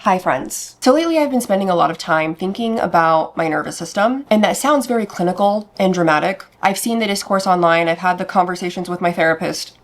Hi friends. So lately I've been spending a lot of time thinking about my nervous system, and that sounds very clinical and dramatic. I've seen the discourse online, I've had the conversations with my therapist.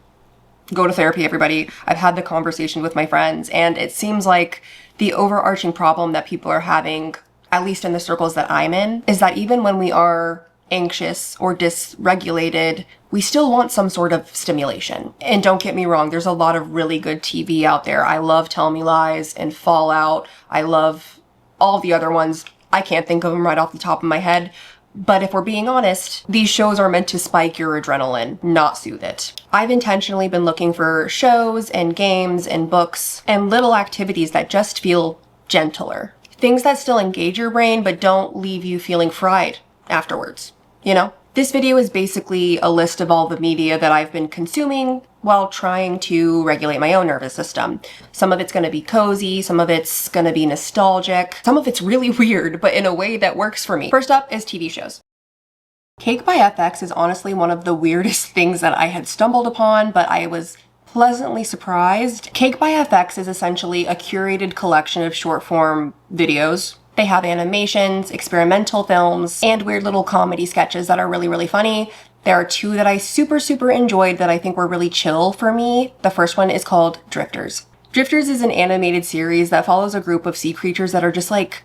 Go to therapy, everybody. I've had the conversation with my friends, and it seems like the overarching problem that people are having, at least in the circles that I'm in, is that even when we are anxious or dysregulated, we still want some sort of stimulation. And don't get me wrong, there's a lot of really good TV out there. I love Tell Me Lies and Fallout. I love all the other ones. I can't think of them right off the top of my head. But if we're being honest, these shows are meant to spike your adrenaline, not soothe it. I've intentionally been looking for shows and games and books and little activities that just feel gentler. Things that still engage your brain but don't leave you feeling fried afterwards. You know? This video is basically a list of all the media that I've been consuming while trying to regulate my own nervous system. Some of it's going to be cozy, some of it's going to be nostalgic, some of it's really weird, but in a way that works for me. First up is TV shows. Cake by FX is honestly one of the weirdest things that I had stumbled upon, but I was pleasantly surprised. Cake by FX is essentially a curated collection of short-form videos. They have animations, experimental films, and weird little comedy sketches that are really, really funny. There are two that I super enjoyed that I think were really chill for me. The first one is called Drifters. Drifters is an animated series that follows a group of sea creatures that are just like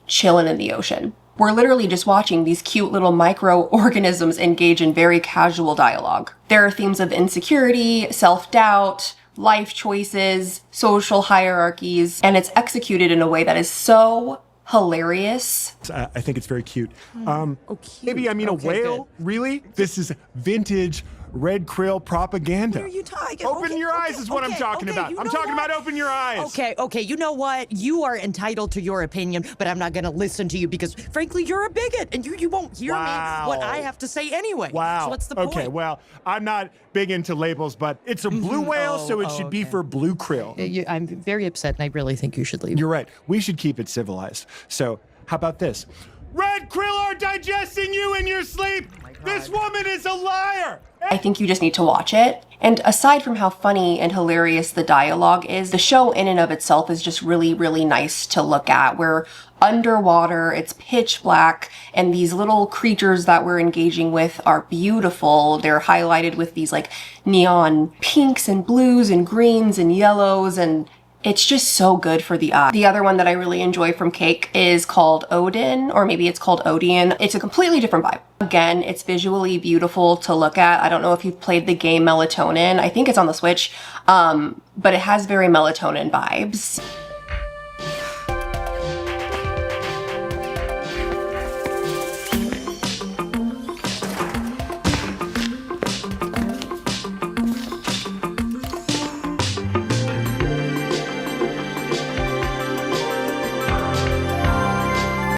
chilling in the ocean. We're literally just watching these cute little microorganisms engage in very casual dialogue. There are themes of insecurity, self-doubt, life choices, social hierarchies, and it's executed in a way that is so hilarious. I think it's very cute. Cute. Maybe, I mean, okay, a whale? good. Really? This is vintage red krill propaganda. What are you talking? Open your eyes is what I'm talking about. I'm talking about open your eyes. Okay, you know what? You are entitled to your opinion, but I'm not gonna listen to you because, frankly, you're a bigot, and you won't hear me what I have to say anyway. Wow. So what's the point? Okay, well, I'm not big into labels, but it's a blue whale, so it should be for blue krill. I'm very upset, and I really think you should leave. You're right. We should keep it civilized. So, how about this? Red krill are digesting you in your sleep! This woman is a liar! I think you just need to watch it. And aside from how funny and hilarious the dialogue is, the show in and of itself is just really nice to look at. We're underwater, it's pitch black, and these little creatures that we're engaging with are beautiful. They're highlighted with these like neon pinks and blues and greens and yellows, and it's just so good for the eye. The other one that I really enjoy from Cake is called Odin, or maybe it's called Odeon. It's a completely different vibe. Again, it's visually beautiful to look at. I don't know if you've played the game Melatonin. I think it's on the Switch, but it has very Melatonin vibes.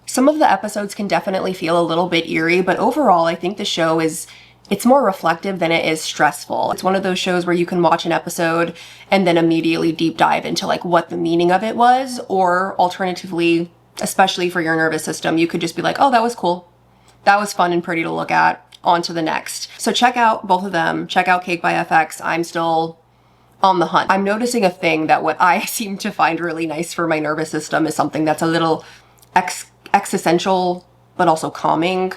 Some of the episodes can definitely feel a little bit eerie, but overall I think the show it's more reflective than it is stressful. It's one of those shows where you can watch an episode and then immediately deep dive into like what the meaning of it was, or alternatively, especially for your nervous system, you could just be like, oh, that was cool. That was fun and pretty to look at. On to the next. So check out both of them. Check out Cake by FX. I'm still on the hunt. I'm noticing a thing that what I seem to find really nice for my nervous system is something that's a little existential, but also calming.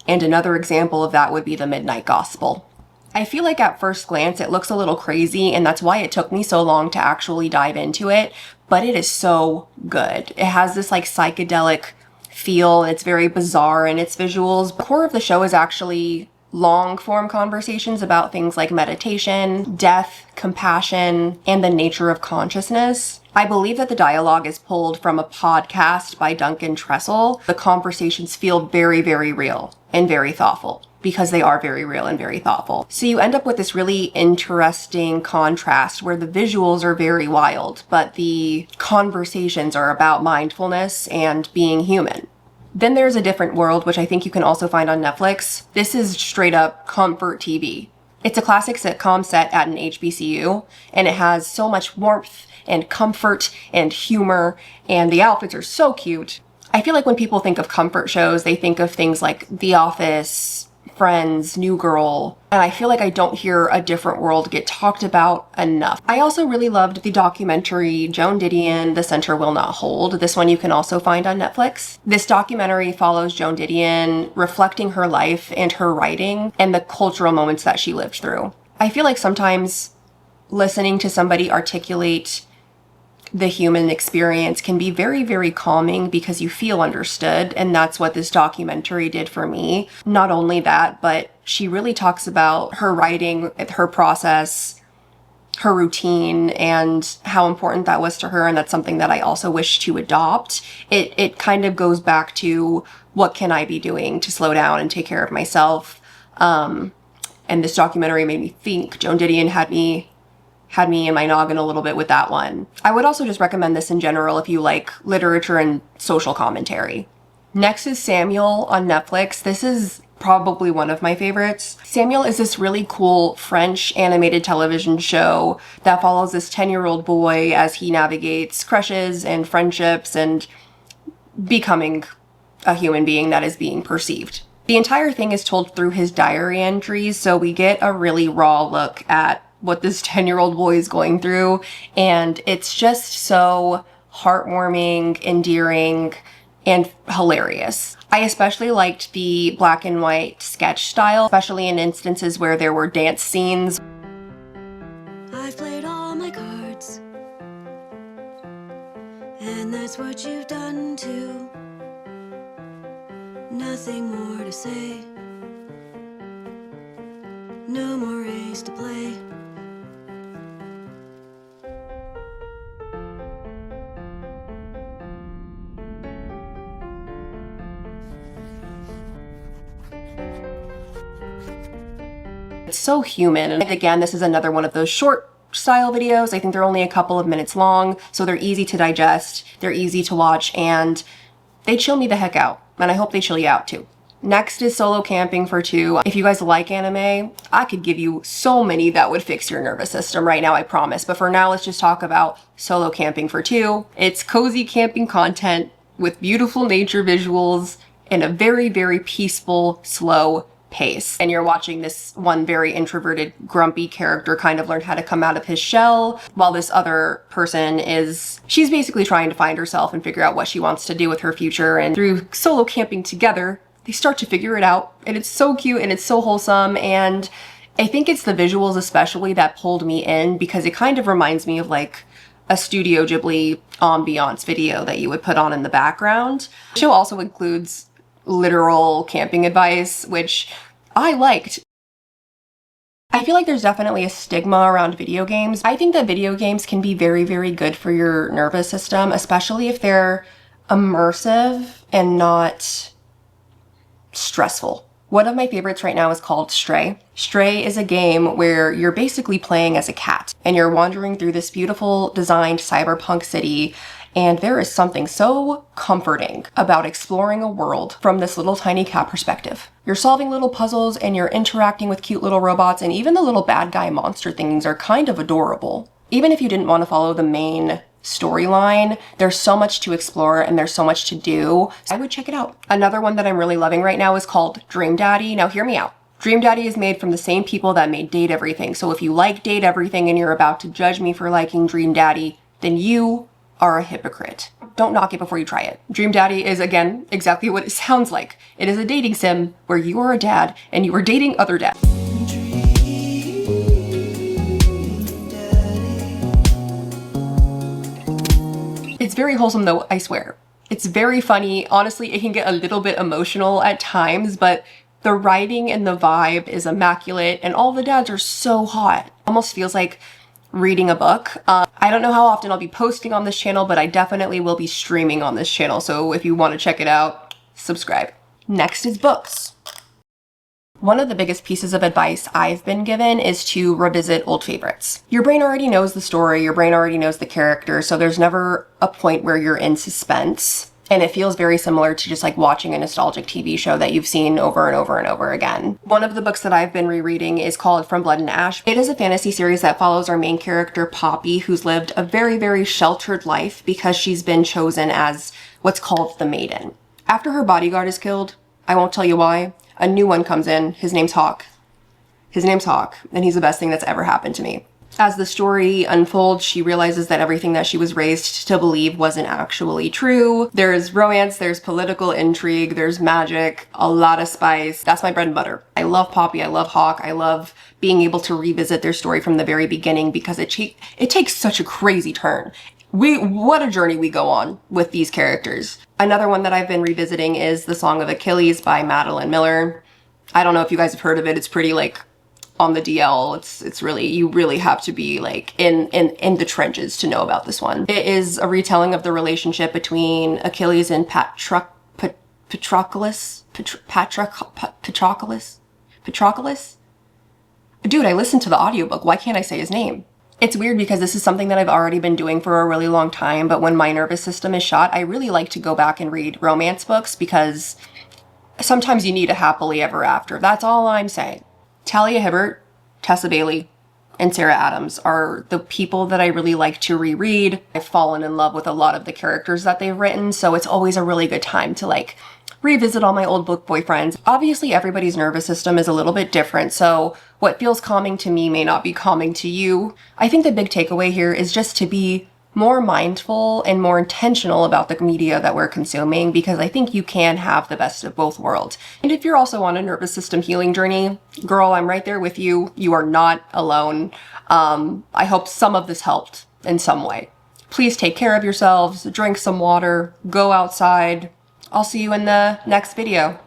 And another example of that would be the Midnight Gospel. I feel like at first glance it looks a little crazy, and that's why it took me so long to actually dive into it, but it is so good. It has this like psychedelic feel, and it's very bizarre in its visuals. The core of the show is actually long form conversations about things like meditation, death, compassion, and the nature of consciousness. I believe that the dialogue is pulled from a podcast by Duncan Trussell. The conversations feel very real and very thoughtful because they are very real and very thoughtful. So you end up with this really interesting contrast where the visuals are very wild, but the conversations are about mindfulness and being human. Then there's A Different World, which I think you can also find on Netflix. This is straight up comfort TV. It's a classic sitcom set at an HBCU, and it has so much warmth and comfort and humor, and the outfits are so cute. I feel like when people think of comfort shows, they think of things like The Office, Friends, New Girl, and I feel like I don't hear A Different World get talked about enough. I also really loved the documentary Joan Didion, The Center Will Not Hold. This one you can also find on Netflix. This documentary follows Joan Didion reflecting her life and her writing and the cultural moments that she lived through. I feel like sometimes listening to somebody articulate the human experience can be very, very calming because you feel understood. And that's what this documentary did for me. Not only that, but she really talks about her writing, her process, her routine, and how important that was to her. And that's something that I also wish to adopt. It kind of goes back to what can I be doing to slow down and take care of myself. And this documentary made me think. Joan Didion had me in my noggin a little bit with that one. I would also just recommend this in general if you like literature and social commentary. Next is Samuel on Netflix. This is probably one of my favorites. Samuel is this really cool French animated television show that follows this 10-year-old boy as he navigates crushes and friendships and becoming a human being that is being perceived. The entire thing is told through his diary entries, so we get a really raw look at what this 10-year-old boy is going through, and it's just so heartwarming, endearing, and hilarious. I especially liked the black and white sketch style, especially in instances where there were dance scenes. I've played all my cards, and that's what you've done too. Nothing more to say, no more race to play. It's so human. And again, this is another one of those short style videos. I think they're only a couple of minutes long, so they're easy to digest, they're easy to watch, and they chill me the heck out. And I hope they chill you out too. Next is Solo Camping for Two. If you guys like anime, I could give you so many that would fix your nervous system right now, I promise. But for now, let's just talk about Solo Camping for Two. It's cozy camping content with beautiful nature visuals and a very, very peaceful, slow pace. And you're watching this one very introverted, grumpy character kind of learn how to come out of his shell, while this other person she's basically trying to find herself and figure out what she wants to do with her future. And through solo camping together, they start to figure it out. And it's so cute and it's so wholesome. And I think it's the visuals especially that pulled me in, because it kind of reminds me of like a Studio Ghibli ambiance video that you would put on in the background. The show also includes literal camping advice, which I liked. I feel like there's definitely a stigma around video games. I think that video games can be very, very good for your nervous system, especially if they're immersive and not stressful. One of my favorites right now is called Stray. Stray is a game where you're basically playing as a cat and you're wandering through this beautiful designed cyberpunk city. And there is something so comforting about exploring a world from this little tiny cat perspective. You're solving little puzzles and you're interacting with cute little robots, and even the little bad guy monster things are kind of adorable. Even if you didn't want to follow the main storyline, there's so much to explore and there's so much to do. I would check it out. Another one that I'm really loving right now is called Dream Daddy. Now hear me out. Dream Daddy is made from the same people that made Date Everything. So if you like Date Everything and you're about to judge me for liking Dream Daddy, then you are a hypocrite. Don't knock it before you try it. Dream Daddy is, again, exactly what it sounds like. It is a dating sim where you are a dad and you are dating other dads. It's very wholesome though, I swear. It's very funny. Honestly, it can get a little bit emotional at times, but the writing and the vibe is immaculate and all the dads are so hot. Almost feels like reading a book. I don't know how often I'll be posting on this channel, but I definitely will be streaming on this channel. So if you want to check it out, subscribe. Next is books. One of the biggest pieces of advice I've been given is to revisit old favorites. Your brain already knows the story, your brain already knows the character, so there's never a point where you're in suspense. And it feels very similar to just like watching a nostalgic TV show that you've seen over and over and over again. One of the books that I've been rereading is called From Blood and Ash. It is a fantasy series that follows our main character, Poppy, who's lived a very, very sheltered life because she's been chosen as what's called the Maiden. After her bodyguard is killed, I won't tell you why. A new one comes in. His name's Hawk. His name's Hawk, and he's the best thing that's ever happened to me. As the story unfolds, she realizes that everything that she was raised to believe wasn't actually true. There's romance, there's political intrigue, there's magic, a lot of spice. That's my bread and butter. I love Poppy, I love Hawk, I love being able to revisit their story from the very beginning because it takes such a crazy turn. What a journey we go on with these characters. Another one that I've been revisiting is The Song of Achilles by Madeline Miller. I don't know if you guys have heard of it. It's pretty like on the DL. It's really, you really have to be like in the trenches to know about this one. It is a retelling of the relationship between Achilles and Patroclus. Dude, I listened to the audiobook. Why can't I say his name? It's weird because this is something that I've already been doing for a really long time, but when my nervous system is shot, I really like to go back and read romance books because sometimes you need a happily ever after. That's all I'm saying. Talia Hibbert, Tessa Bailey, and Sarah Adams are the people that I really like to reread. I've fallen in love with a lot of the characters that they've written, so it's always a really good time to like revisit all my old book boyfriends. Obviously, everybody's nervous system is a little bit different, so what feels calming to me may not be calming to you. I think the big takeaway here is just to be more mindful and more intentional about the media that we're consuming, because I think you can have the best of both worlds. And if you're also on a nervous system healing journey, girl, I'm right there with you. You are not alone. I hope some of this helped in some way. Please take care of yourselves, drink some water, go outside. I'll see you in the next video.